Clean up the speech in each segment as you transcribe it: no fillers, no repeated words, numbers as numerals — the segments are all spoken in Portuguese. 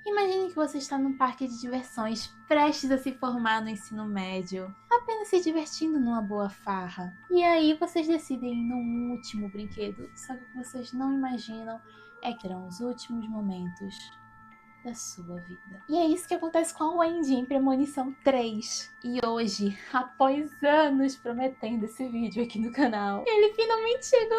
Imagine que você está num parque de diversões, prestes a se formar no ensino médio, apenas se divertindo numa boa farra. E aí vocês decidem ir num último brinquedo, só que o que vocês não imaginam é que serão os últimos momentos da sua vida. E é isso que acontece com a Wendy em Premonição 3. E hoje, após anos prometendo esse vídeo aqui no canal, ele finalmente chegou!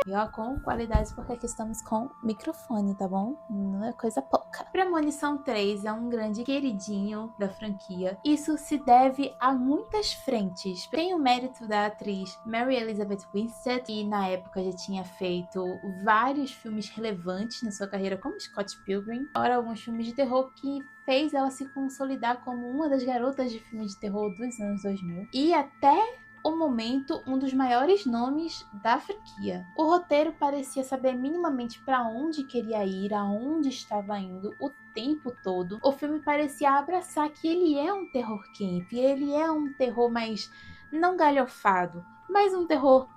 E ó, com qualidade, porque aqui estamos com microfone, tá bom? Não é coisa pouca. Premonição 3 é um grande queridinho da franquia. Isso se deve a muitas frentes. Tem o mérito da atriz Mary Elizabeth Winstead, que na época já tinha feito vários filmes relevantes na sua carreira, como Scott Pilgrim, ora alguns filmes de terror que fez ela se consolidar como uma das garotas de filmes de terror dos anos 2000. E até o momento, um dos maiores nomes da franquia. O roteiro parecia saber minimamente para onde queria ir, aonde estava indo, o tempo todo. O filme parecia abraçar que ele é um terror camp, ele é um terror mais não galhofado, mas um terror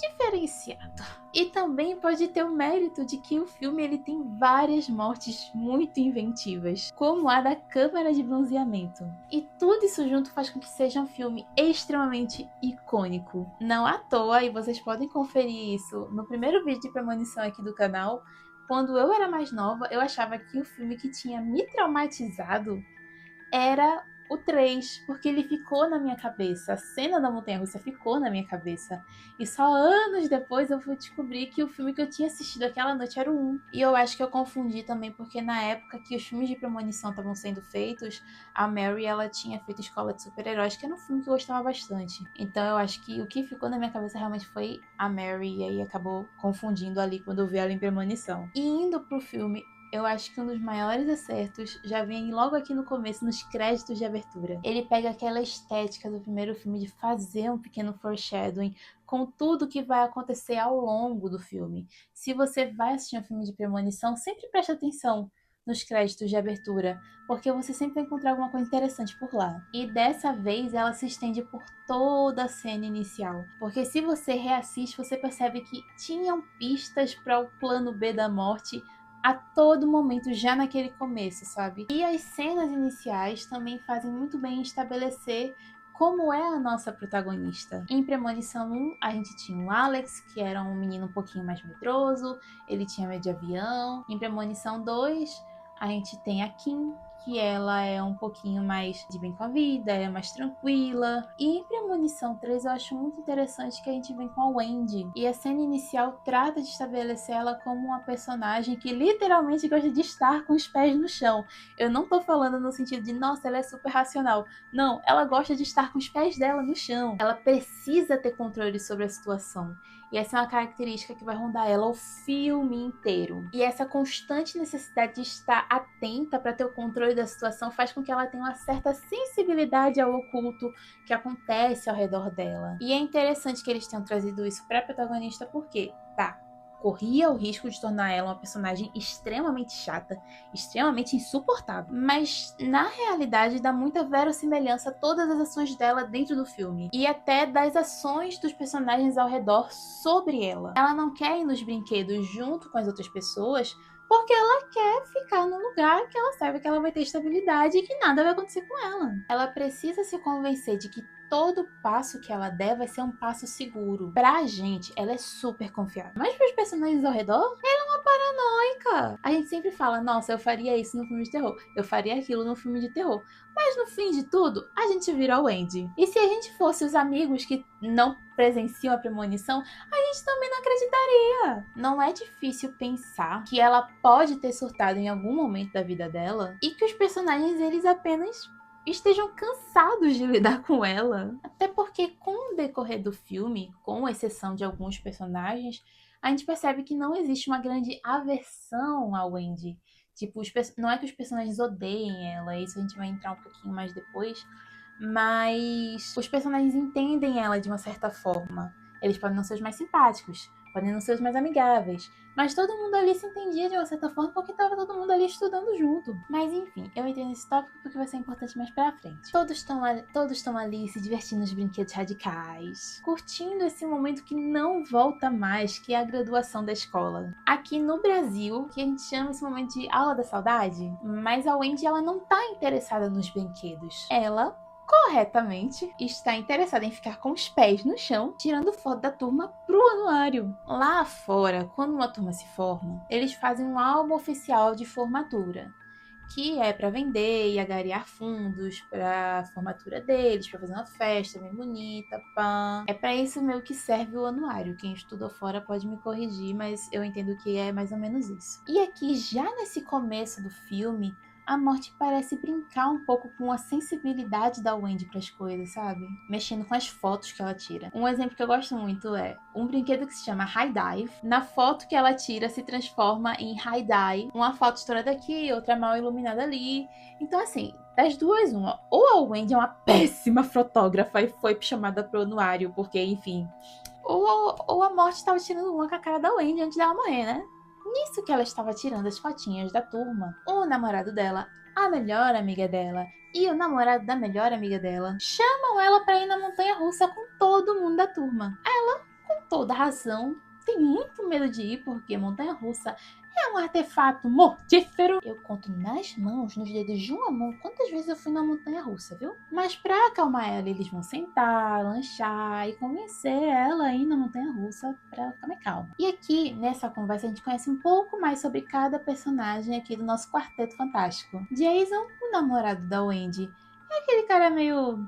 diferenciado. E também pode ter o mérito de que o filme ele tem várias mortes muito inventivas, como a da câmara de bronzeamento. E tudo isso junto faz com que seja um filme extremamente icônico. Não à toa, e vocês podem conferir isso no primeiro vídeo de premonição aqui do canal, quando eu era mais nova, eu achava que o filme que tinha me traumatizado era o 3, porque ele ficou na minha cabeça. A cena da montanha-russa ficou na minha cabeça. E só anos depois eu fui descobrir que o filme que eu tinha assistido aquela noite era o 1. E eu acho que eu confundi também, porque na época que os filmes de premonição estavam sendo feitos, a Mary, ela tinha feito Escola de Super-Heróis, que era um filme que eu gostava bastante. Então eu acho que o que ficou na minha cabeça realmente foi a Mary, e aí acabou confundindo ali quando eu vi ela em premonição. E indo pro filme, eu acho que um dos maiores acertos já vem logo aqui no começo, nos créditos de abertura. Ele pega aquela estética do primeiro filme de fazer um pequeno foreshadowing com tudo que vai acontecer ao longo do filme. Se você vai assistir um filme de premonição, sempre preste atenção nos créditos de abertura, porque você sempre vai encontrar alguma coisa interessante por lá. E dessa vez ela se estende por toda a cena inicial, porque se você reassiste, você percebe que tinham pistas para o plano B da morte a todo momento, já naquele começo, sabe? E as cenas iniciais também fazem muito bem em estabelecer como é a nossa protagonista. Em Premonição 1, a gente tinha o Alex, que era um menino um pouquinho mais medroso, ele tinha medo de avião. Em Premonição 2, a gente tem a Kim, que ela é um pouquinho mais de bem com a vida, é mais tranquila. E em Premonição 3 eu acho muito interessante que a gente vem com a Wendy. E a cena inicial trata de estabelecer ela como uma personagem que literalmente gosta de estar com os pés no chão. Eu não tô falando no sentido de, nossa, ela é super racional. Não, ela gosta de estar com os pés dela no chão. Ela precisa ter controle sobre a situação. E essa é uma característica que vai rondar ela o filme inteiro. E essa constante necessidade de estar atenta para ter o controle da situação faz com que ela tenha uma certa sensibilidade ao oculto que acontece ao redor dela. E é interessante que eles tenham trazido isso para a protagonista porque, tá, corria o risco de tornar ela uma personagem extremamente chata, extremamente insuportável. Mas, na realidade, dá muita verossimilhança a todas as ações dela dentro do filme. E até das ações dos personagens ao redor sobre ela. Ela não quer ir nos brinquedos junto com as outras pessoas porque ela quer ficar no lugar que ela sabe que ela vai ter estabilidade e que nada vai acontecer com ela. Ela precisa se convencer de que todo passo que ela der vai ser um passo seguro. Pra gente, ela é super confiável. Mas pros personagens ao redor, ela é uma paranoica. A gente sempre fala, nossa, eu faria isso no filme de terror. Eu faria aquilo no filme de terror. Mas no fim de tudo, a gente vira a Wendy. E se a gente fosse os amigos que não presenciam a premonição, a gente também não acreditaria. Não é difícil pensar que ela pode ter surtado em algum momento da vida dela e que os personagens, eles apenas estejam cansados de lidar com ela. Até porque com o decorrer do filme, com exceção de alguns personagens, a gente percebe que não existe uma grande aversão a Wendy. Tipo, não é que os personagens odeiem ela, isso a gente vai entrar um pouquinho mais depois, mas os personagens entendem ela de uma certa forma. Eles podem não ser os mais simpáticos, podem não ser os mais amigáveis, mas todo mundo ali se entendia de uma certa forma porque tava todo mundo ali estudando junto. Mas enfim, eu entendo esse tópico porque vai ser importante mais pra frente. Todos estão ali se divertindo nos brinquedos radicais, curtindo esse momento que não volta mais, que é a graduação da escola. Aqui no Brasil, que a gente chama esse momento de aula da saudade, mas a Wendy ela não tá interessada nos brinquedos. Ela corretamente está interessada em ficar com os pés no chão, tirando foto da turma pro anuário. Lá fora, quando uma turma se forma, eles fazem um álbum oficial de formatura, que é para vender e agariar fundos para a formatura deles, para fazer uma festa bem bonita, pá. É para isso meio que serve o anuário. Quem estudou fora pode me corrigir, mas eu entendo que é mais ou menos isso. E aqui, já nesse começo do filme, a Morte parece brincar um pouco com a sensibilidade da Wendy para as coisas, sabe? Mexendo com as fotos que ela tira. Um exemplo que eu gosto muito é um brinquedo que se chama High Dive. Na foto que ela tira se transforma em High Dive. Uma foto estourada aqui, outra mal iluminada ali. Então assim, das duas, uma. Ou a Wendy é uma péssima fotógrafa e foi chamada pro anuário, porque enfim. Ou a Morte estava tirando uma com a cara da Wendy antes dela morrer, né? Nisso que ela estava tirando as fotinhas da turma, o namorado dela, a melhor amiga dela e o namorado da melhor amiga dela chamam ela para ir na montanha-russa com todo mundo da turma. Ela, com toda razão, tem muito medo de ir porque montanha-russa é um artefato mortífero. Eu conto nas mãos, nos dedos de uma mão, quantas vezes eu fui na montanha-russa, viu? Mas pra acalmar ela, eles vão sentar, lanchar e convencer ela a ir na montanha-russa pra ela ficar mais calma. E aqui, nessa conversa, a gente conhece um pouco mais sobre cada personagem aqui do nosso quarteto fantástico. Jason, o namorado da Wendy, é aquele cara meio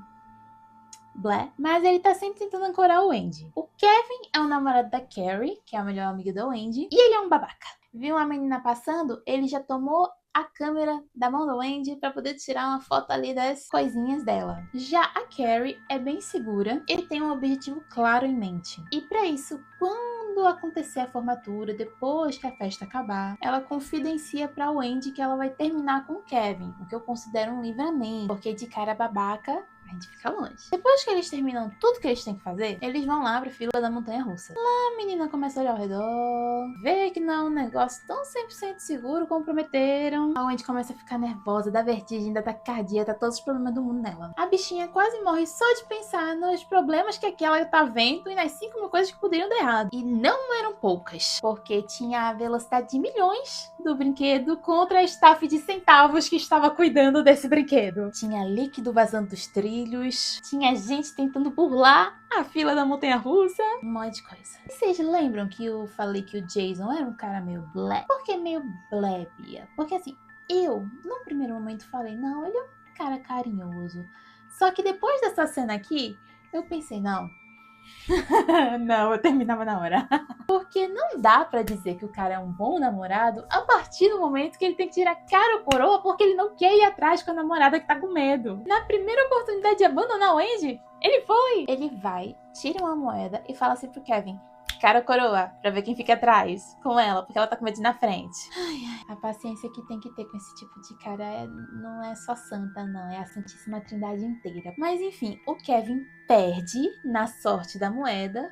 blé, mas ele tá sempre tentando ancorar o Wendy. O Kevin é o namorado da Carrie, que é a melhor amiga da Wendy, e ele é um babaca. Viu uma menina passando, ele já tomou a câmera da mão da Wendy para poder tirar uma foto ali das coisinhas dela. Já a Carrie é bem segura e tem um objetivo claro em mente. E para isso, quando acontecer a formatura, depois que a festa acabar, ela confidencia para Wendy que ela vai terminar com o Kevin, o que eu considero um livramento, porque de cara babaca a gente fica longe. Depois que eles terminam tudo que eles têm que fazer, eles vão lá pra fila da montanha-russa. Lá a menina começa a olhar ao redor, vê que não é um negócio tão 100% seguro como prometeram. A Wendy começa a ficar nervosa, dá vertigem, dá taquicardia, tá todos os problemas do mundo nela. A bichinha quase morre só de pensar nos problemas que aquela tá vendo e nas 5 mil coisas que poderiam dar errado. E não eram poucas, porque tinha a velocidade de milhões do brinquedo contra a staff de centavos que estava cuidando desse brinquedo. Tinha líquido vazando dos trilhos, tinha gente tentando burlar a fila da montanha-russa, um monte de coisa. E vocês lembram que eu falei que o Jason era um cara meio blé? Por que meio blé, Bia? Porque assim, eu, num primeiro momento, falei, não, ele é um cara carinhoso. Só que depois dessa cena aqui, eu pensei, não, não, eu terminava na hora. Porque não dá pra dizer que o cara é um bom namorado a partir do momento que ele tem que tirar cara ou coroa porque ele não quer ir atrás com a namorada que tá com medo. Na primeira oportunidade de abandonar o Andy, ele foi. Ele vai, tira uma moeda e fala assim pro Kevin: cara ou coroa, pra ver quem fica atrás com ela, porque ela tá com medo de ir na frente. A paciência que tem que ter com esse tipo de cara não é só santa, não. É a Santíssima Trindade inteira. Mas enfim, o Kevin perde na sorte da moeda.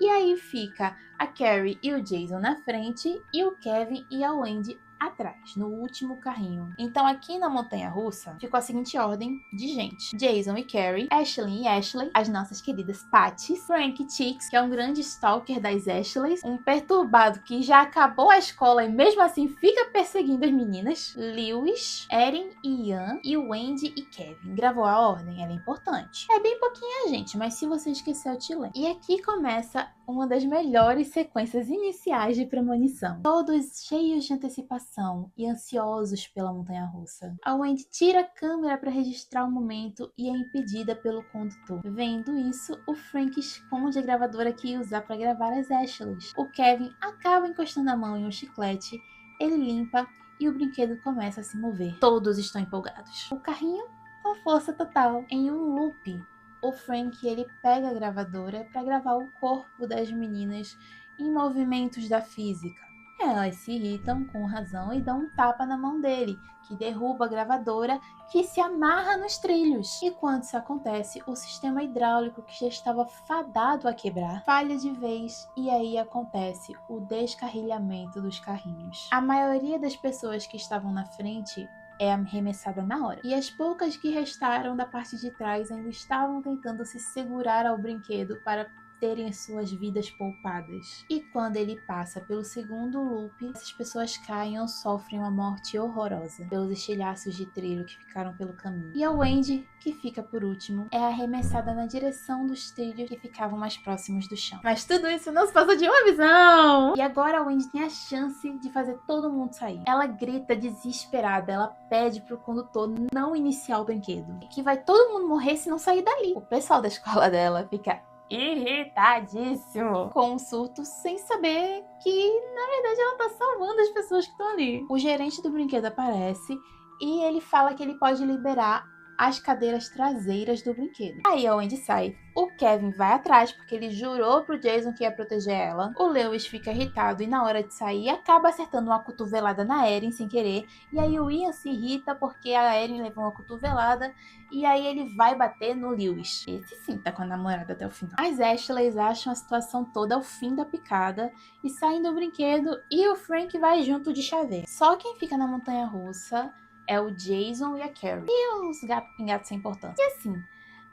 E aí fica a Carrie e o Jason na frente e o Kevin e a Wendy atrás, no último carrinho. Então aqui na montanha-russa ficou a seguinte ordem de gente: Jason e Carrie, Ashley e Ashley, as nossas queridas Patties, Frank e Chicks, que é um grande stalker das Ashleys, um perturbado que já acabou a escola e mesmo assim fica perseguindo as meninas, Lewis, Erin e Ian, e Wendy e Kevin. Gravou a ordem? Ela é importante. É bem pouquinha gente, mas se você esqueceu, eu te lembro. E aqui começa uma das melhores sequências iniciais de premonição. Todos cheios de antecipação e ansiosos pela montanha-russa. A Wendy tira a câmera para registrar o momento e é impedida pelo condutor. Vendo isso, o Frank esconde a gravadora que ia usar para gravar as Ashleys. O Kevin acaba encostando a mão em um chiclete, ele limpa e o brinquedo começa a se mover. Todos estão empolgados. O carrinho com força total, em um loop. O Frank, ele pega a gravadora para gravar o corpo das meninas em movimentos da física. Elas se irritam com razão e dão um tapa na mão dele, que derruba a gravadora, que se amarra nos trilhos. E quando isso acontece, o sistema hidráulico, que já estava fadado a quebrar, falha de vez e aí acontece o descarrilhamento dos carrinhos. A maioria das pessoas que estavam na frente é arremessada na hora. E as poucas que restaram da parte de trás ainda estavam tentando se segurar ao brinquedo para terem suas vidas poupadas. E quando ele passa pelo segundo loop, essas pessoas caem ou sofrem uma morte horrorosa pelos estilhaços de trilho que ficaram pelo caminho. E a Wendy, que fica por último, é arremessada na direção dos trilhos que ficavam mais próximos do chão. Mas tudo isso não se passa de uma visão! E agora a Wendy tem a chance de fazer todo mundo sair. Ela grita desesperada, ela pede pro condutor não iniciar o brinquedo. E que vai todo mundo morrer se não sair dali. O pessoal da escola dela fica irritadíssimo com um surto, sem saber que na verdade ela tá salvando as pessoas que estão ali. O gerente do brinquedo aparece e ele fala que ele pode liberar as cadeiras traseiras do brinquedo. Aí a Wendy sai. O Kevin vai atrás porque ele jurou pro Jason que ia proteger ela. O Lewis fica irritado e na hora de sair acaba acertando uma cotovelada na Erin sem querer. E aí o Ian se irrita porque a Erin levou uma cotovelada e aí ele vai bater no Lewis. Esse sim tá com a namorada até o final. As Ashleys acham a situação toda o fim da picada e saem do brinquedo e o Frank vai junto de chaveiro. Só quem fica na montanha-russa é o Jason e a Carrie. E os gatos pingados sem importância. E assim,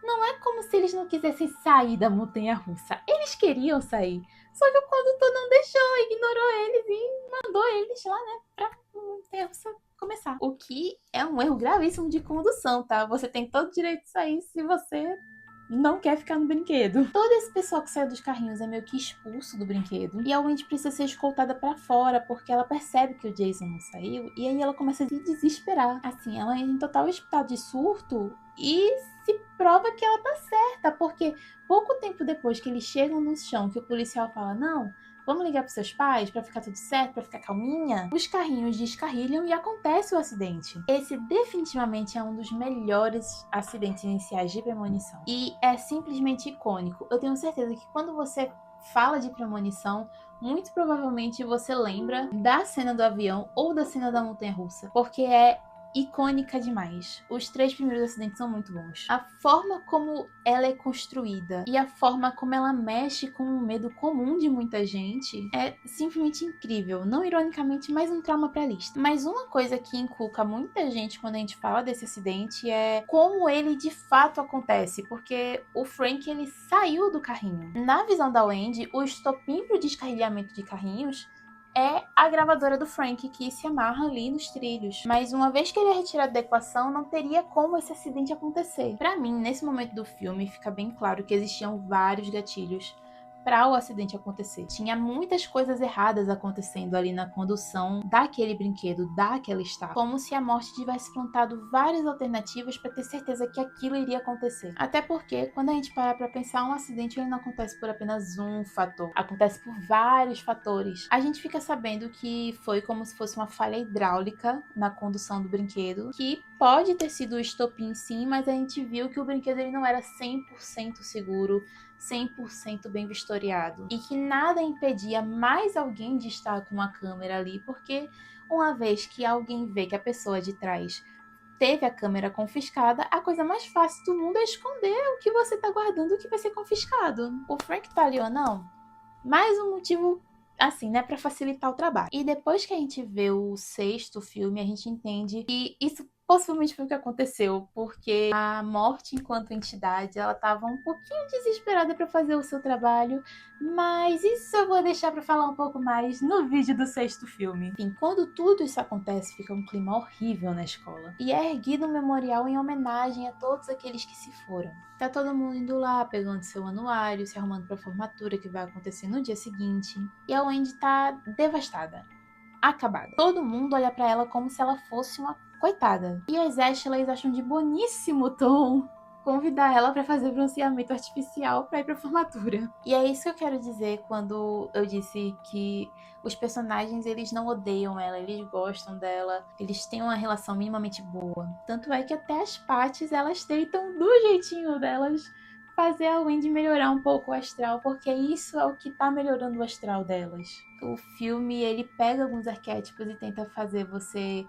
não é como se eles não quisessem sair da montanha-russa. Eles queriam sair. Só que o condutor não deixou, ignorou eles e mandou eles lá, né, pra montanha-russa começar. O que é um erro gravíssimo de condução, tá? Você tem todo o direito de sair se você não quer ficar no brinquedo. Todo esse pessoal que saiu dos carrinhos é meio que expulso do brinquedo. E a Wendy precisa ser escoltada pra fora, porque ela percebe que o Jason não saiu. E aí ela começa a se desesperar. Assim, ela entra em total estado de surto e se prova que ela tá certa. Porque pouco tempo depois que eles chegam no chão, que o policial fala, não, vamos ligar pros seus pais pra ficar tudo certo, pra ficar calminha? Os carrinhos descarrilham e acontece o acidente. Esse definitivamente é um dos melhores acidentes iniciais de premonição. E é simplesmente icônico. Eu tenho certeza que quando você fala de premonição, muito provavelmente você lembra da cena do avião ou da cena da montanha-russa. Porque é icônica demais. Os 3 primeiros acidentes são muito bons. A forma como ela é construída e a forma como ela mexe com o medo comum de muita gente é simplesmente incrível. Não ironicamente, mas um trauma pra lista. Mas uma coisa que inculca muita gente quando a gente fala desse acidente é como ele de fato acontece, porque o Frank, ele saiu do carrinho. Na visão da Wendy, o estopim pro descarrilhamento de carrinhos é a gravadora do Frank que se amarra ali nos trilhos. Mas uma vez que ele é retirado da equação, não teria como esse acidente acontecer. Pra mim, nesse momento do filme, fica bem claro que existiam vários gatilhos para o acidente acontecer. Tinha muitas coisas erradas acontecendo ali na condução daquele brinquedo, daquela estátua. Como se a morte tivesse plantado várias alternativas para ter certeza que aquilo iria acontecer. Até porque, quando a gente para pra pensar, um acidente ele não acontece por apenas um fator. Acontece por vários fatores. A gente fica sabendo que foi como se fosse uma falha hidráulica na condução do brinquedo, que pode ter sido o estopim sim, mas a gente viu que o brinquedo ele não era 100% seguro, 100% bem vistoriado. E que nada impedia mais alguém de estar com uma câmera ali, porque uma vez que alguém vê que a pessoa de trás teve a câmera confiscada, a coisa mais fácil do mundo é esconder o que você tá guardando, o que vai ser confiscado. O Frank tá ali ou não? Mais um motivo, assim, né, pra facilitar o trabalho. E depois que a gente vê o 6º filme, a gente entende que isso possivelmente foi o que aconteceu, porque a morte enquanto entidade, ela tava um pouquinho desesperada para fazer o seu trabalho, mas isso eu vou deixar para falar um pouco mais no vídeo do 6º filme. Enfim, quando tudo isso acontece, fica um clima horrível na escola. E é erguido um memorial em homenagem a todos aqueles que se foram. Tá todo mundo indo lá, pegando seu anuário, se arrumando pra formatura que vai acontecer no dia seguinte. E a Wendy tá devastada, acabada. Todo mundo olha pra ela como se ela fosse uma coitada. E as Ashleys acham de boníssimo tom convidar ela para fazer bronzeamento artificial para ir pra formatura. E é isso que eu quero dizer quando eu disse que os personagens, eles não odeiam ela, eles gostam dela, eles têm uma relação minimamente boa. Tanto é que até as Patties, elas tentam do jeitinho delas fazer a Wendy melhorar um pouco o astral, porque isso é o que tá melhorando o astral delas. O filme, ele pega alguns arquétipos e tenta fazer você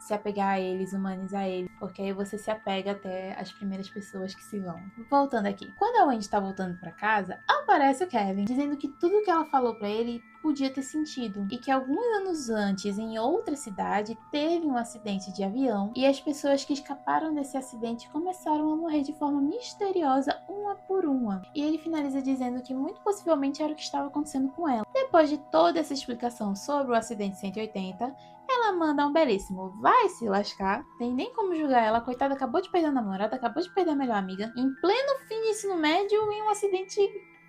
se apegar a eles, humanizar eles, porque aí você se apega até as primeiras pessoas que se vão. Voltando aqui, quando a Wendy tá voltando pra casa, aparece o Kevin, dizendo que tudo que ela falou pra ele podia ter sentido, e que alguns anos antes, em outra cidade, teve um acidente de avião, e as pessoas que escaparam desse acidente começaram a morrer de forma misteriosa, uma por uma. E ele finaliza dizendo que muito possivelmente era o que estava acontecendo com ela. Depois de toda essa explicação sobre o acidente 180, ela manda um belíssimo vai se lascar. Tem nem como julgar ela. Coitada, acabou de perder a namorada, acabou de perder a melhor amiga. Em pleno fim de ensino médio, em um acidente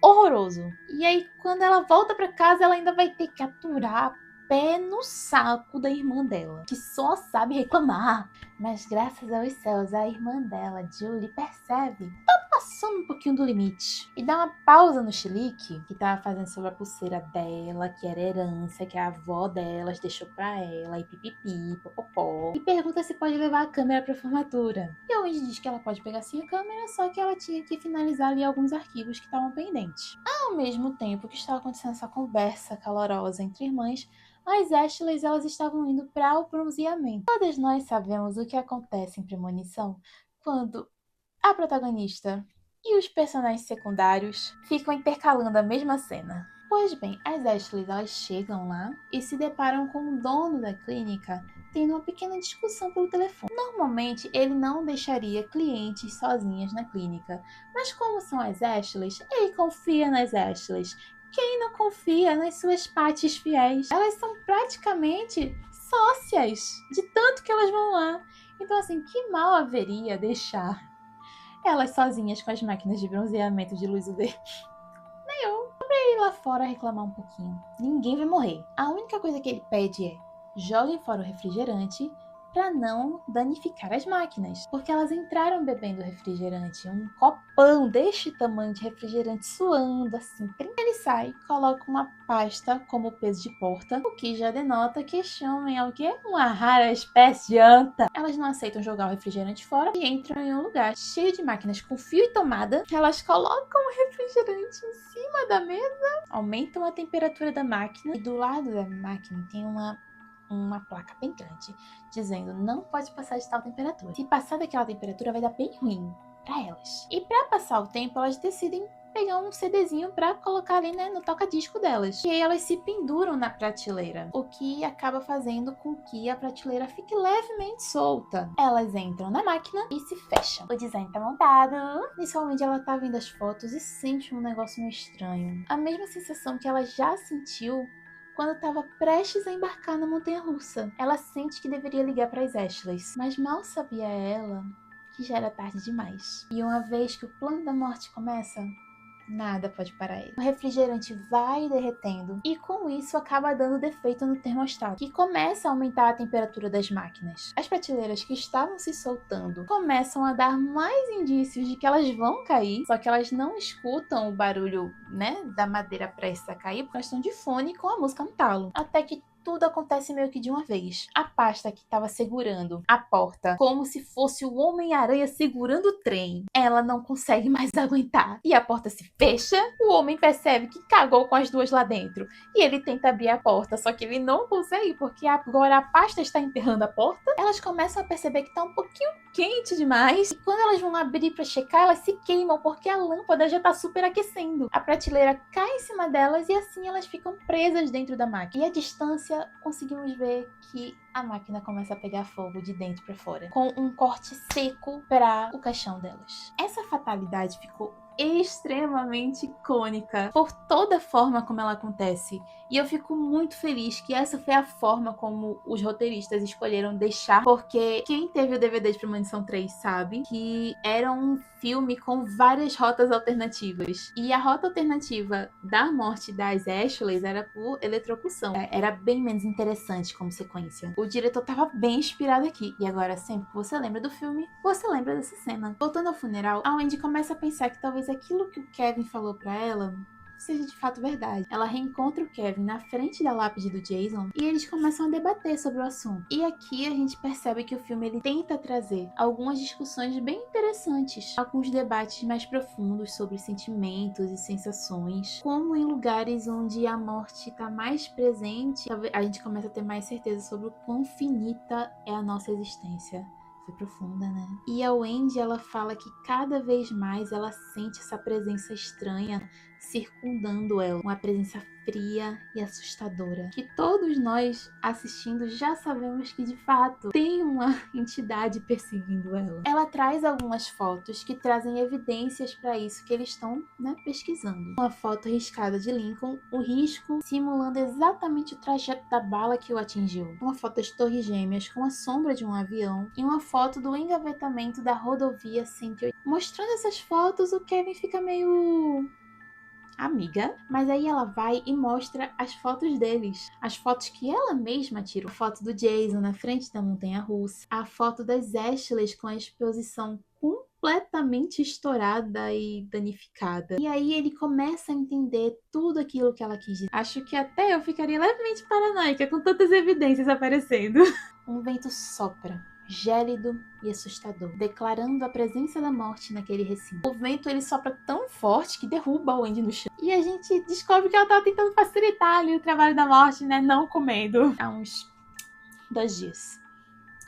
horroroso. E aí, quando ela volta pra casa, ela ainda vai ter que aturar pé no saco da irmã dela, que só sabe reclamar. Mas graças aos céus, a irmã dela, Julie, percebe. Tá passando um pouquinho do limite. E dá uma pausa no chilique que tava fazendo sobre a pulseira dela, que era herança, que a avó delas deixou pra ela, e pipipi, popopó. E pergunta se pode levar a câmera pra formatura. E a Wendy diz que ela pode pegar sim a câmera, só que ela tinha que finalizar ali alguns arquivos que estavam pendentes. Ao mesmo tempo que estava acontecendo essa conversa calorosa entre irmãs, as Ashleys, elas estavam indo para o bronzeamento. Todas nós sabemos o que acontece em Premonição quando a protagonista e os personagens secundários ficam intercalando a mesma cena. Pois bem, as Ashleys, elas chegam lá e se deparam com o dono da clínica tendo uma pequena discussão pelo telefone. Normalmente, ele não deixaria clientes sozinhas na clínica, mas como são as Ashleys, ele confia nas Ashleys. Quem não confia nas suas pates fiéis? Elas são praticamente sócias de tanto que elas vão lá. Então, assim, que mal haveria deixar elas sozinhas com as máquinas de bronzeamento de luz UV? Nem eu. Pra ir lá fora reclamar um pouquinho. Ninguém vai morrer. A única coisa que ele pede é: joguem fora o refrigerante para não danificar as máquinas, porque elas entraram bebendo refrigerante, um copão deste tamanho de refrigerante suando assim. Ele sai, coloca uma pasta como peso de porta, o que já denota que este homem é o quê? Uma rara espécie de anta. Elas não aceitam jogar o refrigerante fora e entram em um lugar cheio de máquinas com fio e tomada. Elas colocam o refrigerante em cima da mesa, aumentam a temperatura da máquina e do lado da máquina tem uma placa bem grande, dizendo não pode passar de tal temperatura. Se passar daquela temperatura vai dar bem ruim para elas. E para passar o tempo, elas decidem pegar um CDzinho para colocar ali, né, no toca-disco delas. E aí elas se penduram na prateleira, o que acaba fazendo com que a prateleira fique levemente solta. Elas entram na máquina e se fecham. O design tá montado. Inicialmente ela tá vendo as fotos e sente um negócio meio estranho. A mesma sensação que ela já sentiu quando estava prestes a embarcar na montanha-russa. Ela sente que deveria ligar para as Ashleys, mas mal sabia ela que já era tarde demais. E uma vez que o plano da morte começa, nada pode parar ele. O refrigerante vai derretendo e com isso acaba dando defeito no termostato, que começa a aumentar a temperatura das máquinas. As prateleiras que estavam se soltando começam a dar mais indícios de que elas vão cair, só que elas não escutam o barulho, né, da madeira prestes a cair, porque elas estão de fone com a música no talo. Até que tudo acontece meio que de uma vez. A pasta que estava segurando a porta, como se fosse o Homem-Aranha segurando o trem, ela não consegue mais aguentar. E a porta se fecha, o homem percebe que cagou com as duas lá dentro. E ele tenta abrir a porta, só que ele não consegue, porque agora a pasta está emperrando a porta. Elas começam a perceber que está um pouquinho quente demais. E quando elas vão abrir para checar, elas se queimam, porque a lâmpada já está super aquecendo. A prateleira cai em cima delas e assim elas ficam presas dentro da máquina. E a distância conseguimos ver que a máquina começa a pegar fogo de dentro para fora, com um corte seco para o caixão delas. Essa fatalidade ficou extremamente icônica por toda a forma como ela acontece. E eu fico muito feliz que essa foi a forma como os roteiristas escolheram deixar, porque quem teve o DVD de Premonição 3 sabe que era um filme com várias rotas alternativas. E a rota alternativa da morte das Ashleys era por eletrocução. Era bem menos interessante como sequência. O diretor estava bem inspirado aqui. E agora, sempre que você lembra do filme, você lembra dessa cena. Voltando ao funeral, a Wendy começa a pensar que talvez aquilo que o Kevin falou pra ela seja de fato verdade. Ela reencontra o Kevin na frente da lápide do Jason e eles começam a debater sobre o assunto. E aqui a gente percebe que o filme ele tenta trazer algumas discussões bem interessantes, alguns debates mais profundos sobre sentimentos e sensações, como em lugares onde a morte está mais presente, a gente começa a ter mais certeza sobre o quão finita é a nossa existência. Foi profunda, né? E a Wendy, ela fala que cada vez mais ela sente essa presença estranha circundando ela, uma presença fria e assustadora, que todos nós assistindo já sabemos que de fato tem uma entidade perseguindo ela. Ela traz algumas fotos que trazem evidências para isso que eles estão, pesquisando. Uma foto riscada de Lincoln, o risco simulando exatamente o trajeto da bala que o atingiu. Uma foto das Torres Gêmeas com a sombra de um avião e uma foto do engavetamento da rodovia 180. Mostrando essas fotos, o Kevin fica meio amiga, mas aí ela vai e mostra as fotos deles, as fotos que ela mesma tirou, a foto do Jason na frente da montanha-russa, a foto das Ashleys com a exposição completamente estourada e danificada. E aí ele começa a entender tudo aquilo que ela quis dizer. Acho que até eu ficaria levemente paranoica com tantas evidências aparecendo. Um vento sopra, gélido e assustador, declarando a presença da morte naquele recinto. O vento ele sopra tão forte que derruba a Wendy no chão. E a gente descobre que ela estava tentando facilitar ali o trabalho da morte, né? Não comendo. Há uns 2 dias.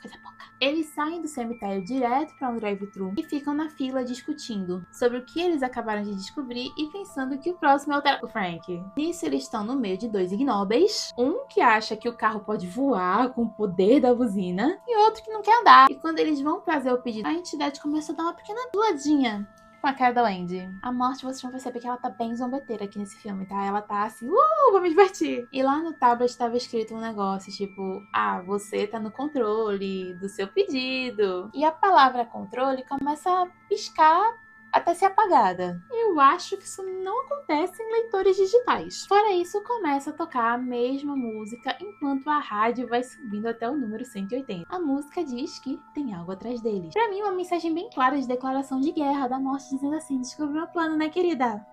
Coisa pouca. Eles saem do cemitério direto para um drive-thru e ficam na fila discutindo sobre o que eles acabaram de descobrir e pensando que o próximo é o Frank. Nisso eles estão no meio de 2 ignóbeis, um que acha que o carro pode voar com o poder da buzina e outro que não quer andar. E quando eles vão fazer o pedido, a entidade começa a dar uma pequena zoadinha com a cara da Wendy. A morte, vocês vão perceber que ela tá bem zombeteira aqui nesse filme, tá? Ela tá assim, vou me divertir. E lá no tablet estava escrito um negócio tipo, você tá no controle do seu pedido. E a palavra controle começa a piscar até ser apagada. Eu acho que isso não acontece em leitores digitais. Fora isso, começa a tocar a mesma música enquanto a rádio vai subindo até o número 180. A música diz que tem algo atrás deles. Pra mim, uma mensagem bem clara de declaração de guerra da morte, dizendo assim, descobriu meu plano, né, querida?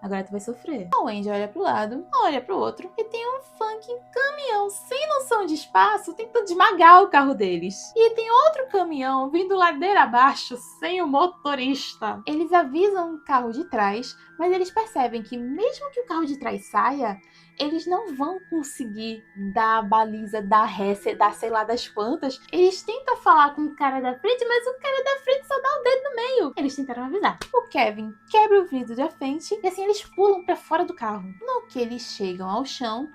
Agora tu vai sofrer. A Wendy olha pro lado, olha pro outro e tem um fucking caminhão sem noção de espaço tentando esmagar o carro deles. E tem outro caminhão vindo ladeira abaixo sem o motorista. Eles avisam o carro de trás, mas eles percebem que mesmo que o carro de trás saia, eles não vão conseguir dar a baliza, dar ré, dar sei lá das quantas. Eles tentam falar com o cara da frente, mas o cara da frente só dá o dedo no meio. Eles tentaram avisar. O Kevin quebra o vidro da frente e assim eles pulam pra fora do carro. No que eles chegam ao chão,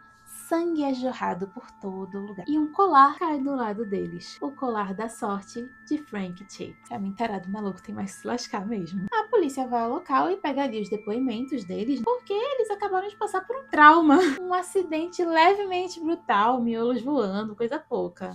sangue é jorrado por todo lugar. E um colar cai do lado deles. O colar da sorte de Frank Chase. Pra mim, tarado maluco tem mais que se lascar mesmo. A polícia vai ao local e pega ali os depoimentos deles, porque eles acabaram de passar por um trauma. Um acidente levemente brutal, miolos voando, coisa pouca.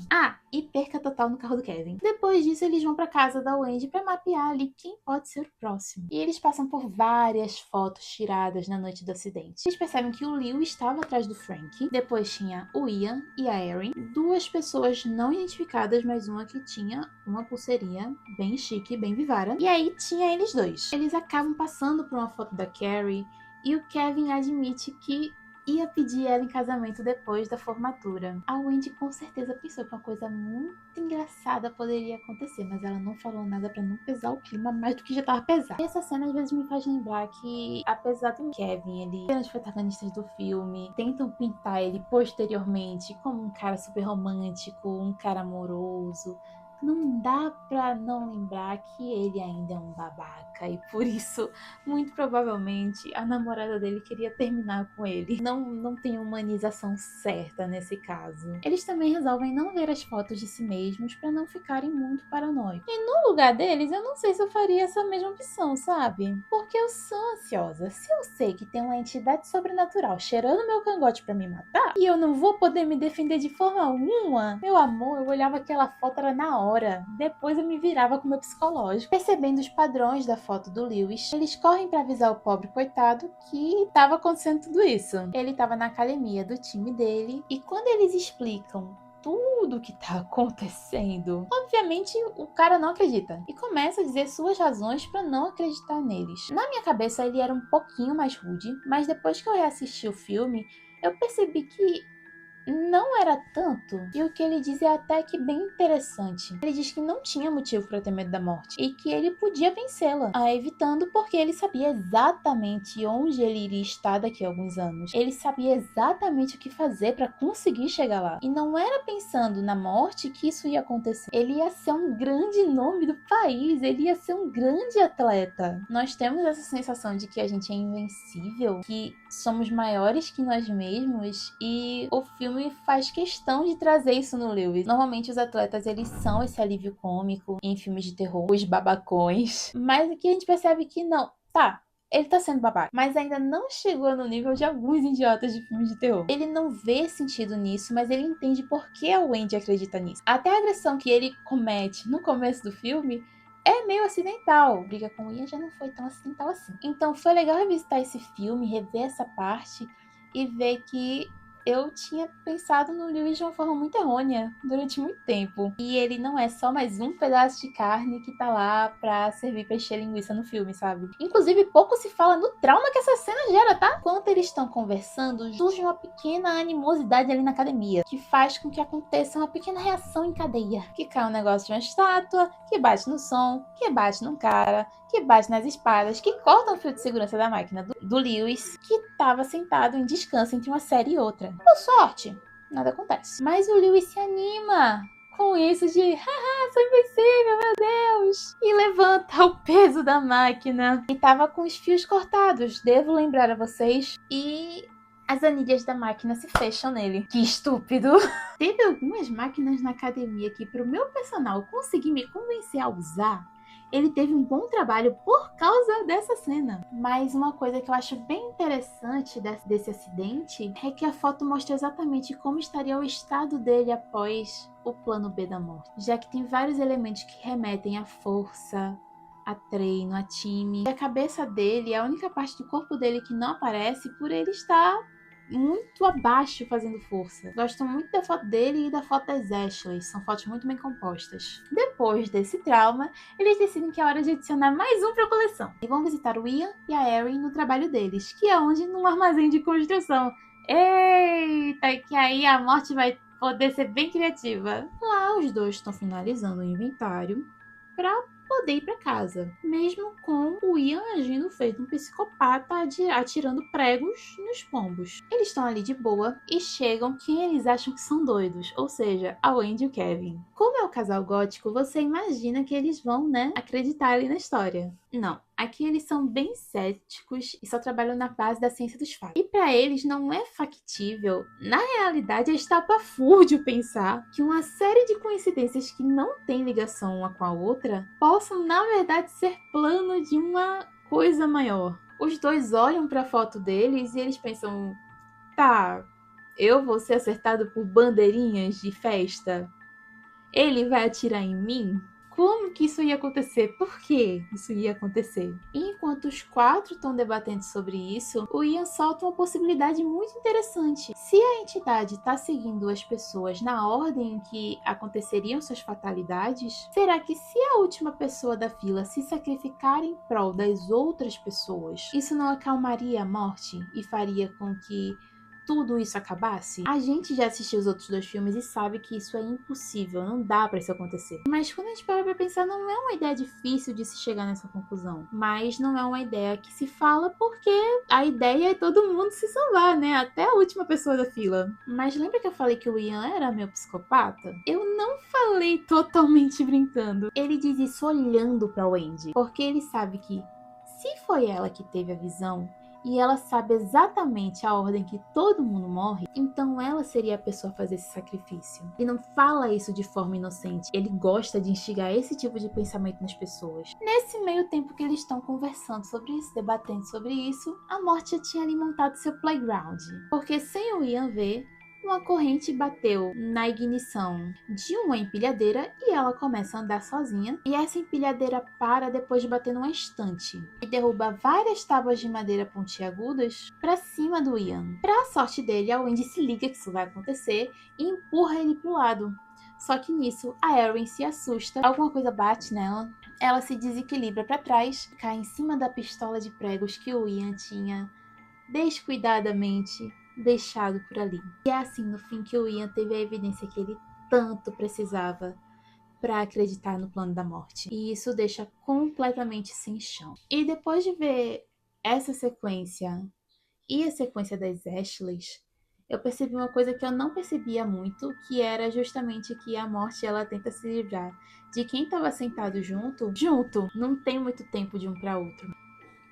E perca total no carro do Kevin. Depois disso, eles vão pra casa da Wendy pra mapear ali quem pode ser o próximo. E eles passam por várias fotos tiradas na noite do acidente. Eles percebem que o Leo estava atrás do Frank. Depois tinha o Ian e a Erin. 2 pessoas não identificadas, mas uma que tinha uma pulseirinha bem chique, bem vivara. E aí tinha eles 2. Eles acabam passando por uma foto da Carrie e o Kevin admite que ia pedir ela em casamento depois da formatura. A Wendy com certeza pensou que uma coisa muito engraçada poderia acontecer, mas ela não falou nada pra não pesar o clima mais do que já tava pesado. E essa cena às vezes me faz lembrar que, apesar do Kevin, ele ser um dos protagonistas do filme, tentam pintar ele posteriormente como um cara super romântico, um cara amoroso. Não dá pra não lembrar que ele ainda é um babaca e por isso, muito provavelmente, a namorada dele queria terminar com ele. Não tem humanização certa nesse caso. Eles também resolvem não ver as fotos de si mesmos pra não ficarem muito paranoicos. E no lugar deles, eu não sei se eu faria essa mesma opção, sabe? Porque eu sou ansiosa. Se eu sei que tem uma entidade sobrenatural cheirando meu cangote pra me matar e eu não vou poder me defender de forma alguma, meu amor, eu olhava aquela foto era na hora. Depois eu me virava com o meu psicológico. Percebendo os padrões da foto do Lewis, eles correm para avisar o pobre coitado que estava acontecendo tudo isso. Ele estava na academia do time dele e quando eles explicam tudo que tá acontecendo. Obviamente, o cara não acredita e começa a dizer suas razões pra não acreditar neles. Na minha cabeça, ele era um pouquinho mais rude, mas depois que eu reassisti o filme, eu percebi que não era tanto, e o que ele diz é até que bem interessante. Ele diz que não tinha motivo para ter medo da morte e que ele podia vencê-la, a evitando porque ele sabia exatamente onde ele iria estar daqui a alguns anos. Ele sabia exatamente o que fazer para conseguir chegar lá. E não era pensando na morte que isso ia acontecer. Ele ia ser um grande nome do país, ele ia ser um grande atleta. Nós temos essa sensação de que a gente é invencível, que somos maiores que nós mesmos, e o filme faz questão de trazer isso no Lewis. Normalmente os atletas, eles são esse alívio cômico em filmes de terror, os babacões, mas aqui a gente percebe que não, tá, ele tá sendo babaca, mas ainda não chegou no nível de alguns idiotas de filmes de terror. Ele não vê sentido nisso, mas ele entende por que a Wendy acredita nisso. Até a agressão que ele comete no começo do filme é meio acidental. A briga com o Ian já não foi tão acidental assim. Então foi legal revisitar esse filme, rever essa parte e ver que eu tinha pensado no Lewis de uma forma muito errônea durante muito tempo. E ele não é só mais um pedaço de carne que tá lá pra servir pra encher linguiça no filme, sabe? Inclusive, pouco se fala no trauma que essa cena gera, tá? Enquanto eles estão conversando, surge uma pequena animosidade ali na academia, que faz com que aconteça uma pequena reação em cadeia. Que cai um negócio de uma estátua, que bate no som, que bate num cara, que bate nas espadas, que corta o fio de segurança da máquina do Lewis, que estava sentado em descanso entre uma série e outra. Por sorte, nada acontece. Mas o Lewis se anima com isso de haha, sou invencível, meu Deus! E levanta o peso da máquina. E tava com os fios cortados, devo lembrar a vocês. E as anilhas da máquina se fecham nele. Que estúpido! Teve algumas máquinas na academia que, pro meu personal conseguir me convencer a usar, ele teve um bom trabalho por causa dessa cena. Mas uma coisa que eu acho bem interessante desse acidente é que a foto mostra exatamente como estaria o estado dele após o plano B da morte. Já que tem vários elementos que remetem à força, a treino, a time. E a cabeça dele é a única parte do corpo dele que não aparece por ele estar muito abaixo fazendo força. Gosto muito da foto dele e da foto das Ashley, são fotos muito bem compostas. Depois desse trauma, eles decidem que é hora de adicionar mais um para a coleção. E vão visitar o Ian e a Erin no trabalho deles, que é onde? Num armazém de construção. Eita, que aí a morte vai poder ser bem criativa. Lá os dois estão finalizando o inventário para poder ir para casa, mesmo com o Ian agindo feito um psicopata, atirando pregos nos pombos. Eles estão ali de boa e chegam quem eles acham que são doidos, ou seja, a Wendy e o Kevin. Como é o casal gótico, você imagina que eles vão, acreditar ali na história. Não, aqui eles são bem céticos e só trabalham na base da ciência dos fatos. E para eles não é factível, na realidade é estapafúrdio pensar que uma série de coincidências que não têm ligação uma com a outra possam na verdade ser plano de uma coisa maior. Os dois olham para a foto deles e eles pensam, tá, eu vou ser acertado por bandeirinhas de festa? Ele vai atirar em mim? Como que isso ia acontecer? Por que isso ia acontecer? E enquanto os quatro estão debatendo sobre isso, o Ian solta uma possibilidade muito interessante. Se a entidade está seguindo as pessoas na ordem em que aconteceriam suas fatalidades, será que se a última pessoa da fila se sacrificar em prol das outras pessoas, isso não acalmaria a morte e faria com que tudo isso acabasse? A gente já assistiu os outros dois filmes e sabe que isso é impossível, não dá pra isso acontecer. Mas quando a gente para pra pensar, não é uma ideia difícil de se chegar nessa conclusão. Mas não é uma ideia que se fala porque a ideia é todo mundo se salvar, né? Até a última pessoa da fila. Mas lembra que eu falei que o Ian era meu psicopata? Eu não falei totalmente brincando. Ele diz isso olhando pra Wendy, porque ele sabe que se foi ela que teve a visão, e ela sabe exatamente a ordem que todo mundo morre, então ela seria a pessoa a fazer esse sacrifício. Ele não fala isso de forma inocente, ele gosta de instigar esse tipo de pensamento nas pessoas. Nesse meio tempo que eles estão conversando sobre isso, debatendo sobre isso, a morte já tinha ali montado seu playground. Porque sem o Ian ver, uma corrente bateu na ignição de uma empilhadeira e ela começa a andar sozinha. E essa empilhadeira para depois de bater numa estante e derruba várias tábuas de madeira pontiagudas para cima do Ian. Para a sorte dele, a Wendy se liga que isso vai acontecer e empurra ele pro lado. Só que nisso, a Erin se assusta, alguma coisa bate nela, ela se desequilibra para trás, cai em cima da pistola de pregos que o Ian tinha descuidadamente deixado por ali. E é assim, no fim, que o Ian teve a evidência que ele tanto precisava para acreditar no plano da morte. E isso deixa completamente sem chão. E depois de ver essa sequência e a sequência das Ashleys, eu percebi uma coisa que eu não percebia muito, que era justamente que a morte ela tenta se livrar de quem estava sentado junto, não tem muito tempo de um para outro.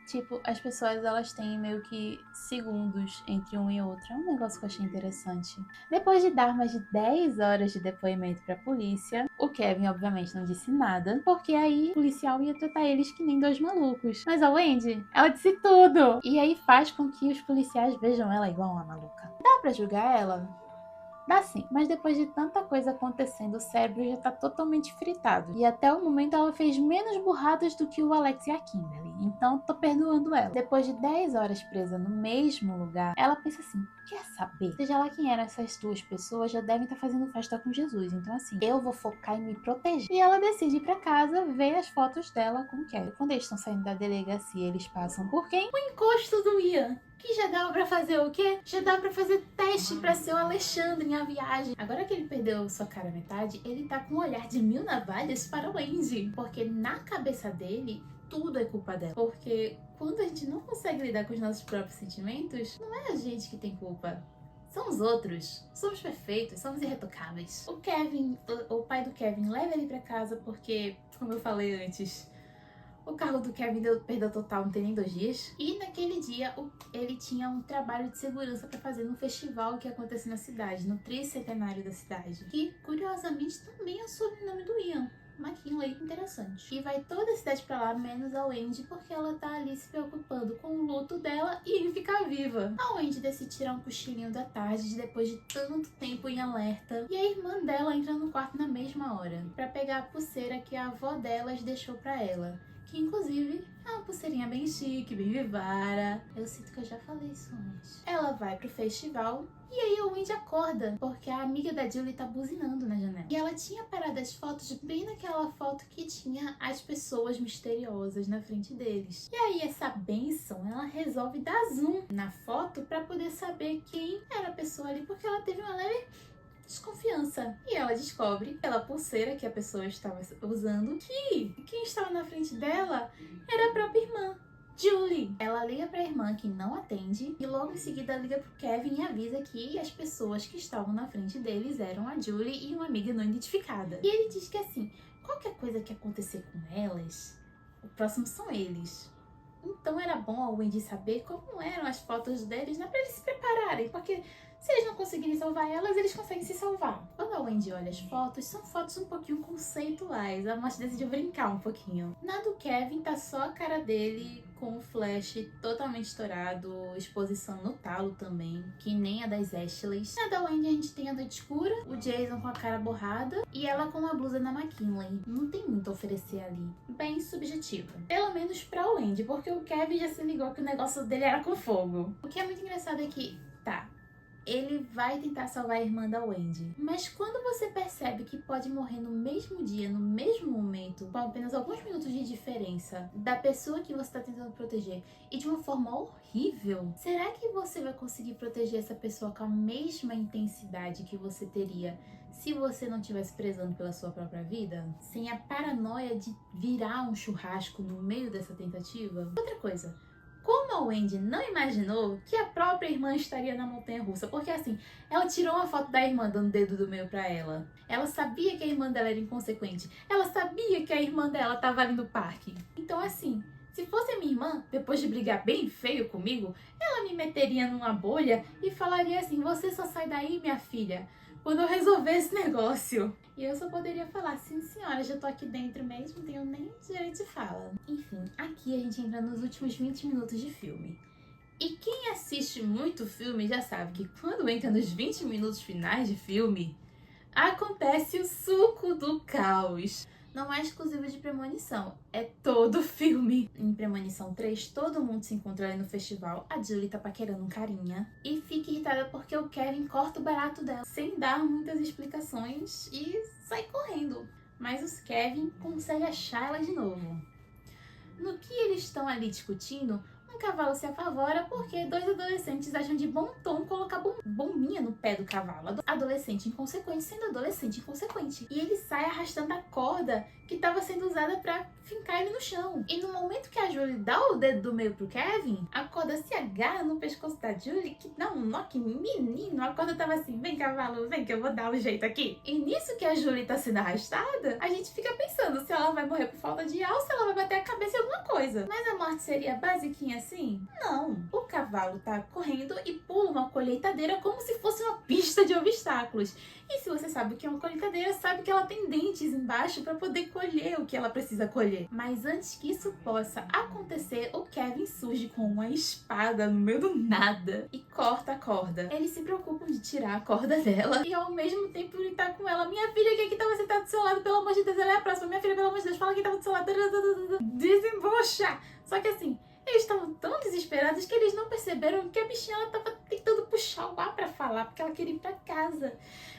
Tipo, as pessoas elas têm meio que segundos entre um e outro. É um negócio que eu achei interessante. Depois de dar mais de 10 horas de depoimento pra polícia, o Kevin obviamente não disse nada, porque aí o policial ia tratar eles que nem dois malucos. Mas a Wendy, ela disse tudo! E aí faz com que os policiais vejam ela igual uma maluca. Dá pra julgar ela? Dá sim, mas depois de tanta coisa acontecendo, o cérebro já tá totalmente fritado. E até o momento ela fez menos burradas do que o Alex e a Kimberly, então tô perdoando ela. Depois de 10 horas presa no mesmo lugar, ela pensa assim, quer saber? Seja lá quem eram essas duas pessoas, já devem estar fazendo festa com Jesus, então assim, eu vou focar em me proteger. E ela decide ir pra casa ver as fotos dela com o Kevin. Quando eles estão saindo da delegacia, eles passam por quem? O encosto do Ian. Que já dava pra fazer o quê? Já dava pra fazer teste pra ser o Alexandre em A Viagem. Agora que ele perdeu sua cara metade, ele tá com um olhar de 1000 navalhas para o Andy. Porque na cabeça dele, tudo é culpa dela. Porque quando a gente não consegue lidar com os nossos próprios sentimentos, não é a gente que tem culpa. São os outros. Somos perfeitos, somos irretocáveis. O Kevin, o pai do Kevin, leva ele pra casa porque, como eu falei antes, o carro do Kevin deu perda total, não tem nem 2 dias. E naquele dia, ele tinha um trabalho de segurança para fazer no festival que aconteceu na cidade, no tricentenário da cidade. Que, curiosamente, também é o sobrenome do Ian. McKinley, interessante. E vai toda a cidade pra lá, menos a Wendy, porque ela tá ali se preocupando com o luto dela e em ficar viva. A Wendy decide tirar um cochilinho da tarde, depois de tanto tempo em alerta. E a irmã dela entra no quarto na mesma hora, pra pegar a pulseira que a avó delas deixou pra ela. Que inclusive é uma pulseirinha bem chique, bem vivara. Eu sinto que eu já falei isso antes. Ela vai pro festival e aí a Wendy acorda, porque a amiga da Julie tá buzinando na janela. E ela tinha parado as fotos bem naquela foto que tinha as pessoas misteriosas na frente deles. E aí essa bênção, ela resolve dar zoom na foto pra poder saber quem era a pessoa ali, porque ela teve uma leve desconfiança. E ela descobre pela pulseira que a pessoa estava usando que quem estava na frente dela era a própria irmã, Julie. Ela liga pra irmã que não atende e logo em seguida liga pro Kevin e avisa que as pessoas que estavam na frente deles eram a Julie e uma amiga não identificada. E ele diz que assim, qualquer coisa que acontecer com elas, o próximo são eles. Então era bom a Wendy saber como eram as fotos deles, né, pra eles se prepararem, porque se eles não conseguirem salvar elas, eles conseguem se salvar. Quando a Wendy olha as fotos, são fotos um pouquinho conceituais. A Marcia decidiu brincar um pouquinho. Na do Kevin, tá só a cara dele com o flash totalmente estourado, exposição no talo também, que nem a das Ashleys. Na da Wendy a gente tem a noite escura, o Jason com a cara borrada e ela com a blusa da McKinley. Não tem muito a oferecer ali. Bem subjetivo. Pelo menos pra Wendy, porque o Kevin já se ligou que o negócio dele era com fogo. O que é muito engraçado é que, tá, ele vai tentar salvar a irmã da Wendy. Mas quando você percebe que pode morrer no mesmo dia, no mesmo momento, com apenas alguns minutos de diferença da pessoa que você está tentando proteger e de uma forma horrível, será que você vai conseguir proteger essa pessoa com a mesma intensidade que você teria se você não estivesse prezando pela sua própria vida? Sem a paranoia de virar um churrasco no meio dessa tentativa? Outra coisa, como a Wendy não imaginou que a própria irmã estaria na montanha-russa, porque assim, ela tirou uma foto da irmã dando dedo do meio pra ela. Ela sabia que a irmã dela era inconsequente. Ela sabia que a irmã dela tava ali no parque. Então assim, se fosse a minha irmã, depois de brigar bem feio comigo, ela me meteria numa bolha e falaria assim, você só sai daí, minha filha, quando eu resolver esse negócio. E eu só poderia falar, sim senhora, já tô aqui dentro mesmo, não tenho nem direito de fala. Enfim, aqui a gente entra nos últimos 20 minutos de filme. E quem assiste muito filme já sabe que quando entra nos 20 minutos finais de filme, acontece o suco do caos. Não é exclusivo de Premonição, é todo filme. Em Premonição 3, todo mundo se encontra ali no festival. A Julie tá paquerando um carinha e fica irritada porque o Kevin corta o barato dela sem dar muitas explicações e sai correndo. Mas o Kevin consegue achar ela de novo. No que eles estão ali discutindo, um cavalo se apavora porque dois adolescentes acham de bom tom colocar bombinha no pé do cavalo. Adolescente inconsequente sendo adolescente inconsequente. E ele sai arrastando a corda que estava sendo usada para fincar ele no chão. E no momento que a Julie dá o dedo do meio pro Kevin, a corda se agarra no pescoço da Julie, que dá um nó que menino. A corda tava assim, vem cavalo, vem que eu vou dar um jeito aqui. E nisso que a Julie tá sendo arrastada, a gente fica pensando se ela vai morrer por falta de ar ou se ela vai bater a cabeça em alguma coisa. Mas a morte seria basiquinha assim? Não. O cavalo tá correndo e pula uma colheitadeira como se fosse uma pista de obstáculos. E se você sabe o que é uma colheitadeira, sabe que ela tem dentes embaixo para poder colher o que ela precisa colher. Mas antes que isso possa acontecer, o Kevin surge com uma espada no meio do nada e corta a corda. Eles se preocupam de tirar a corda dela e ao mesmo tempo ele tá com ela. Minha filha, que tava sentada do seu lado, pelo amor de Deus, ela é a próxima. Minha filha, pelo amor de Deus, fala quem tava do seu lado. Desembucha! Só que assim, eles estavam tão desesperados que eles não perceberam que a bichinha ela tava tentando puxar o ar pra falar, porque ela queria ir pra casa.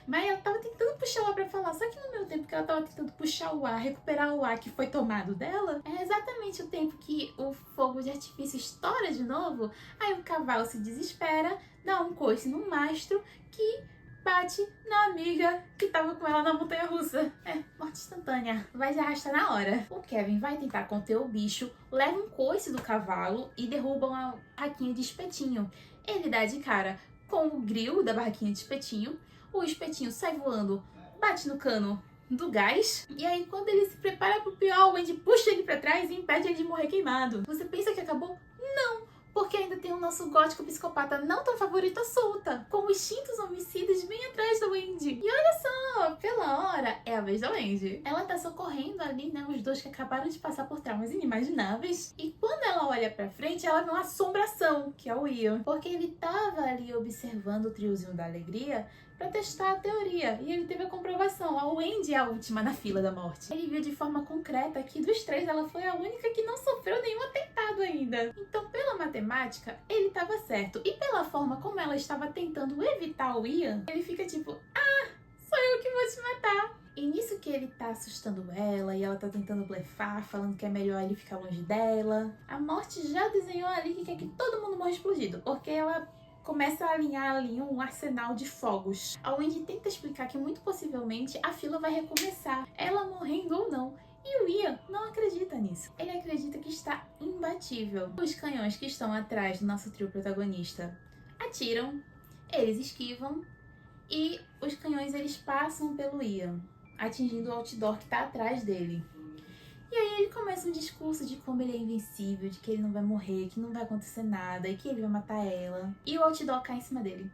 Mas ela tava tentando puxar o ar pra falar, só que no mesmo tempo que ela tava tentando puxar o ar, recuperar o ar que foi tomado dela, é exatamente o tempo que o fogo de artifício estoura de novo. Aí o cavalo se desespera, dá um coice no mastro que bate na amiga que tava com ela na montanha-russa. É, morte instantânea. Vai se arrastar na hora. O Kevin vai tentar conter o bicho, leva um coice do cavalo e derruba uma barraquinha de espetinho. Ele dá de cara com o gril da barraquinha de espetinho. O espetinho sai voando, bate no cano do gás. E aí, quando ele se prepara pro pior, o Andy puxa ele pra trás e impede ele de morrer queimado. Você pensa que acabou? Não! Porque ainda tem o nosso gótico psicopata não tão favorito solta, com instintos homicidas bem atrás do Wendy. E olha só, pela hora, é a vez da Wendy. Ela tá socorrendo ali, né, os dois que acabaram de passar por traumas inimagináveis. E quando ela olha pra frente, ela vê uma assombração, que é o Ian. Porque ele tava ali observando o triozinho da alegria pra testar a teoria, e ele teve a comprovação. A Wendy é a última na fila da morte. Ele viu de forma concreta que dos três ela foi a única que não sofreu nenhum atentado ainda. Então, pela matemática, ele estava certo. E pela forma como ela estava tentando evitar o Ian, ele fica tipo, ah, sou eu que vou te matar. E nisso que ele tá assustando ela e ela tá tentando blefar, falando que é melhor ele ficar longe dela, a morte já desenhou ali que quer que todo mundo morra explodido, porque ela começa a alinhar ali um arsenal de fogos. A Wendy tenta explicar que muito possivelmente a fila vai recomeçar, ela morrendo ou não. E o Ian não acredita nisso. Ele acredita que está imbatível. Os canhões que estão atrás do nosso trio protagonista atiram, eles esquivam e os canhões eles passam pelo Ian, atingindo o outdoor que está atrás dele. E aí ele começa um discurso de como ele é invencível, de que ele não vai morrer, que não vai acontecer nada e que ele vai matar ela. E o outdoor cai em cima dele.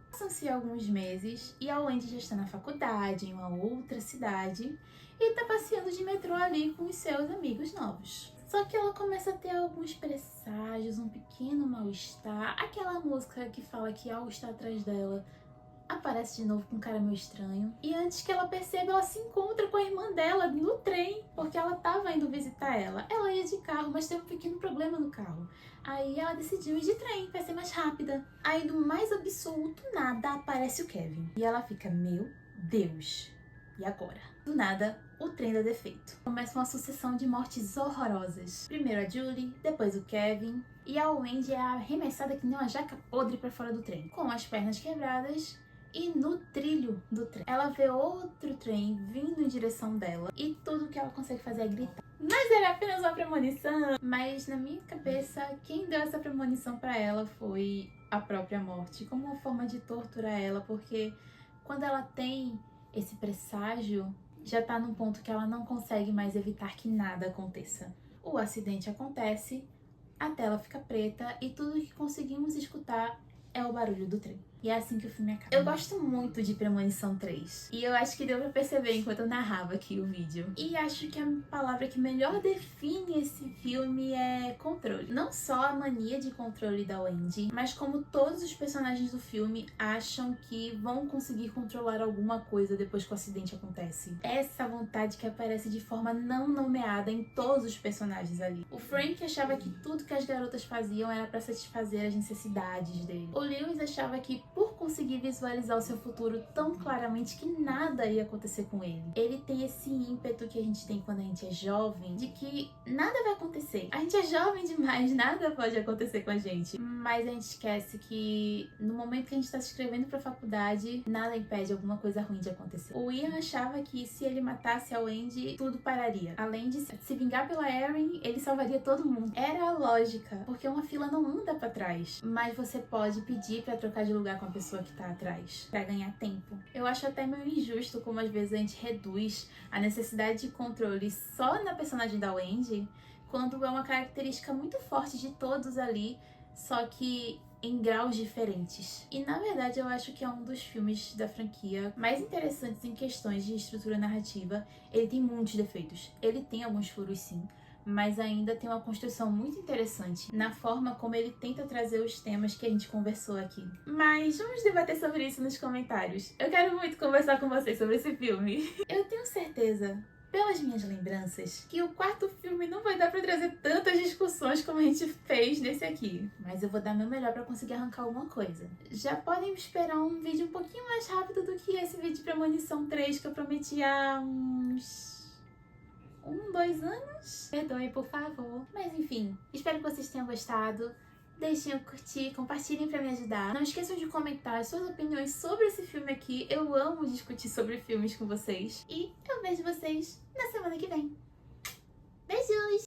Passam-se alguns meses e a Wendy já está na faculdade, em uma outra cidade, e está passeando de metrô ali com os seus amigos novos. Só que ela começa a ter alguns presságios, um pequeno mal-estar, aquela música que fala que algo está atrás dela aparece de novo com um cara meio estranho. E antes que ela perceba, ela se encontra com a irmã dela no trem, porque ela tava indo visitar ela. Ela ia de carro, mas teve um pequeno problema no carro. Aí ela decidiu ir de trem, pra ser mais rápida. Aí do mais absoluto nada aparece o Kevin. E ela fica, meu Deus, e agora? Do nada, o trem dá defeito. Começa uma sucessão de mortes horrorosas. Primeiro a Julie, depois o Kevin. E a Wendy é arremessada que nem uma jaca podre pra fora do trem, com as pernas quebradas. E no trilho do trem, ela vê outro trem vindo em direção dela e tudo que ela consegue fazer é gritar. Mas era apenas uma premonição. Mas na minha cabeça, quem deu essa premonição pra ela foi a própria morte, como uma forma de torturar ela, porque quando ela tem esse presságio, já tá num ponto que ela não consegue mais evitar que nada aconteça. O acidente acontece, a tela fica preta e tudo que conseguimos escutar é o barulho do trem. E é assim que o filme acaba. Eu gosto muito de Premonição 3. E eu acho que deu pra perceber enquanto eu narrava aqui o vídeo. E acho que a palavra que melhor define esse filme é controle. Não só a mania de controle da Wendy, mas como todos os personagens do filme acham que vão conseguir controlar alguma coisa depois que o acidente acontece. Essa vontade que aparece de forma não nomeada em todos os personagens ali. O Frank achava que tudo que as garotas faziam era pra satisfazer as necessidades dele. O Lewis achava que por conseguir visualizar o seu futuro tão claramente que nada ia acontecer com ele. Ele tem esse ímpeto que a gente tem quando a gente é jovem, de que nada vai acontecer. A gente é jovem demais, nada pode acontecer com a gente. Mas a gente esquece que no momento que a gente tá se inscrevendo pra faculdade, nada impede alguma coisa ruim de acontecer. O Ian achava que se ele matasse a Wendy, tudo pararia. Além de se vingar pela Erin, ele salvaria todo mundo. Era a lógica, porque uma fila não anda pra trás. Mas você pode pedir pra trocar de lugar com a pessoa que tá atrás, pra ganhar tempo. Eu acho até meio injusto como às vezes a gente reduz a necessidade de controle só na personagem da Wendy, quando é uma característica muito forte de todos ali, só que em graus diferentes. E na verdade eu acho que é um dos filmes da franquia mais interessantes em questões de estrutura narrativa. Ele tem muitos defeitos, ele tem alguns furos sim, mas ainda tem uma construção muito interessante na forma como ele tenta trazer os temas que a gente conversou aqui. Mas vamos debater sobre isso nos comentários. Eu quero muito conversar com vocês sobre esse filme. Eu tenho certeza, pelas minhas lembranças, que o quarto filme não vai dar pra trazer tantas discussões como a gente fez nesse aqui. Mas eu vou dar meu melhor pra conseguir arrancar alguma coisa. Já podem esperar um vídeo um pouquinho mais rápido do que esse vídeo de Premonição 3 que eu prometi há uns 2 anos? Perdoe, por favor. Mas enfim, espero que vocês tenham gostado. Deixem eu curtir, compartilhem pra me ajudar. Não esqueçam de comentar suas opiniões sobre esse filme aqui. Eu amo discutir sobre filmes com vocês. E eu vejo vocês na semana que vem. Beijos!